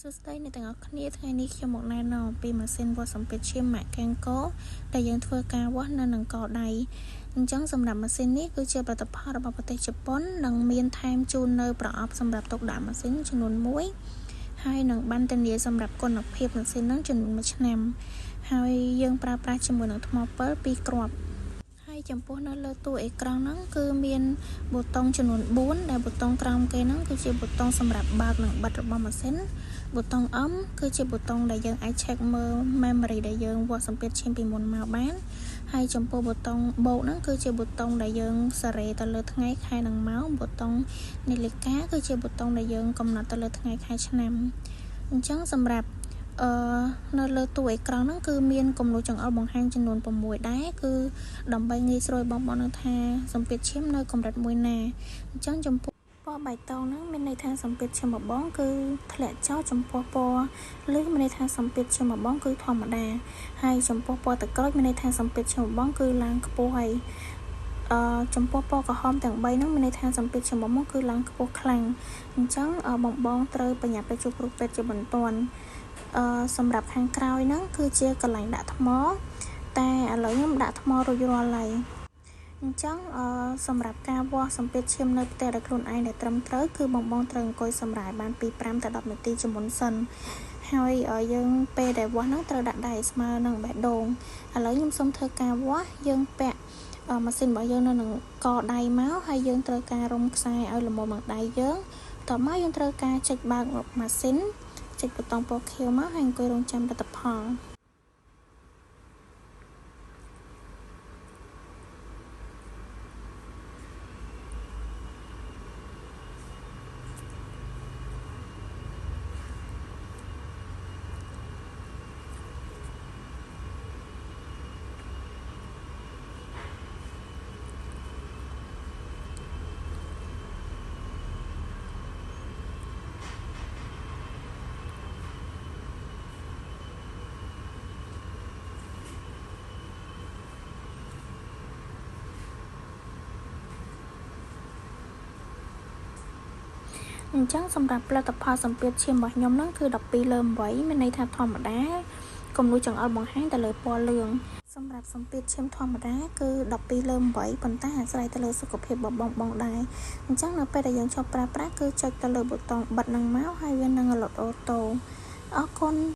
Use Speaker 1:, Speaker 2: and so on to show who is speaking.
Speaker 1: សួស្តីអ្នកទាំងអស់គ្នាថ្ងៃនេះខ្ញុំមកណែនាំពីម៉ាស៊ីនវាស់សម្ពាធឈាម Mechanical ដែលយើងធ្វើការវាស់នៅនឹងកដៃអញ្ចឹងសម្រាប់ម៉ាស៊ីននេះគឺជាផលិតផលរបស់ប្រទេសជប៉ុននិងមានថែមជូននៅប្រអប់សម្រាប់ទុកដាក់ម៉ាស៊ីនចំនួន1ហើយនឹងបានធានាសម្រាប់គុណភាពម៉ាស៊ីននឹងចំនួន1ឆ្នាំហើយយើងប្រើប្រាស់ជាមួយនឹងថ្មពិល2គ្រាប់ហើយចំពោះនៅលើតួអេក្រង់ហ្នឹងគឺមានប៊ូតុងចំនួន4ដែលប៊ូតុងក្រោមគេហ្នឹងគឺជាប៊ូតុងសម្រាប់បើកនិងបិទរបស់ម៉ាស៊ីនប៊ូតុង M គឺជាប៊ូតុងដែលយើងអាច check មើល memory ដែលយើងវាស់សម្ពាធឈាមពីមុនមកបានហើយចំពោះប៊ូតុងបូកហ្នឹងគឺជាប៊ូតុងដែលយើងសារ៉េទៅលើថ្ងៃខែនិងម៉ោងប៊ូតុងនាឡិកាគឺជាប៊ូតុងដែលយើងកំណត់ទៅលើថ្ងៃខែឆ្នាំអញ្ចឹងសម្រាប់នៅលើតួអេក្រង់ហ្នឹងគឺមានគំនូរចង្អុលបង្ហាញចំនួន6ដែរគឺដើម្បីងាយស្រួលបងប្អូននឹងថាសម្ពាធឈាមនៅកម្រិតមួយណាអញ្ចឹងចំពោះពណ៌បៃតងហ្នឹងមានន័យថាសម្ពាធឈាមបងគឺធ្លាក់ចុះចំពោះពណ៌លឿងមានន័យថាសម្ពាធឈាមបងគឺធម្មតាហើយចំពោះពណ៌ទឹកក្រូចមានន័យថាសម្ពាធឈាមបងគឺឡើងខ្ពស់ហើយចំពោះពណ៌ក្រហមទាំង3ហ្នឹងមានន័យថាសម្ពាធឈាមបងគឺឡើងខ្ពស់ខ្លាំងអញ្ចឹងបងត្រូវប្រញាប់ទៅជួបគ្រូពេទ្យជាបន្ទាន់សម្រាប់ខាងក្រោយហ្នឹងគឺជាកន្លែងដាក់ថ្មតែឥឡូវខ្ញុំដាក់ថ្មរួចរាល់ហើយអញ្ចឹងសម្រាប់ការវាស់សម្ពាធឈាមនៅផ្ទះដោយខ្លួនឯងដែលត្រឹមត្រូវគឺបងត្រូវអង្គុយសម្រាលបានពី5ទៅ10នាទីជាមុនសិនហើយយើងពេលដែលវាស់ហ្នឹងត្រូវដាក់ដៃស្មើនឹងបេះដូងឥឡូវខ្ញុំសូមធ្វើការវាស់យើងពាក់ម៉ាស៊ីនរបស់យើងនៅនឹងកដៃមកហើយយើងត្រូវការរុំខ្សែឲ្យល្មមនឹងដៃយើងតមកយើងត្រូវការចុចបើកម៉ាស៊ីនចុចប៊ូតុងពណ៌ខៀវមកហើយអង្គុយរង់ចាំលទ្ធផលអញ្ចឹងសម្រាប់ផលិតផលសម្ពាធឈាមរបស់ខ្ញុំហ្នឹងគឺ12/8មានន័យថាធម្មតាគំនូរចង្អុលបង្ហាញទៅលើពណ៌លឿងសម្រាប់សម្ពាធឈាមធម្មតាគឺ12/8ប៉ុន្តែអាស្រ័យទៅលើសុខភាពរបស់បងដែរអញ្ចឹងនៅពេលដែលយើងឈប់ប្រើប្រាស់គឺចុចទៅលើប៊ូតុងបិទនឹងមកហើយវានឹងលុតអូតូអរគុណ